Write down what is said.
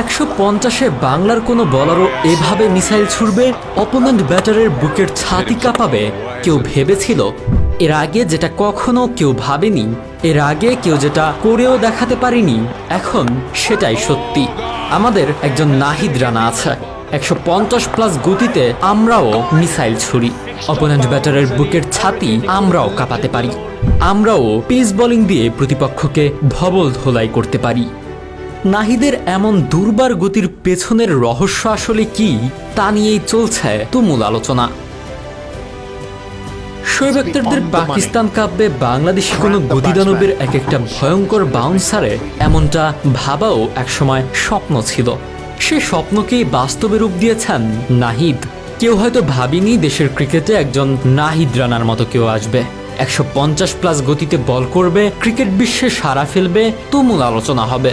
150-এ বাংলার কোনো বলারও এভাবে মিসাইল ছুড়বে, অপোনেন্ট ব্যাটারের বুকের ছাতি কাঁপাবে? কেউ ভেবেছিল? এর আগে যেটা কখনো কেউ ভাবেনি, এর আগে কেউ যেটা করেও দেখাতে পারেনি, এখন সেটাই সত্যি। আমাদের একজন নাহিদ রানা আছে। 150+ গতিতে আমরাও মিসাইল ছুড়ি। অপোনেন্ট ব্যাটারের বুকের ছাতি আমরাও কাঁপাতে পারি। আমরাও পেস বোলিং দিয়ে প্রতিপক্ষকে ধবল ধোলাই করতে পারি। নাহিদের এমন দুর্বার গতির পেছনের রহস্য আসলে কি, তা নিয়েই চলছে তুমুল আলোচনা। শোয়েব আখতারদের পাকিস্তান কাপে বাংলাদেশি কোনো গতিদানবের এক একটা ভয়ঙ্কর বাউন্সারে এমনটা ভাবাও একসময় স্বপ্ন ছিল। সে স্বপ্নকেই বাস্তবে রূপ দিয়েছেন নাহিদ। কেউ হয়তো ভাবেনি দেশের ক্রিকেটে একজন নাহিদ রানার মতো কেউ আসবে, 150+ গতিতে বল করবে, ক্রিকেট বিশ্বে সাড়া ফেলবে, তুমুল আলোচনা হবে।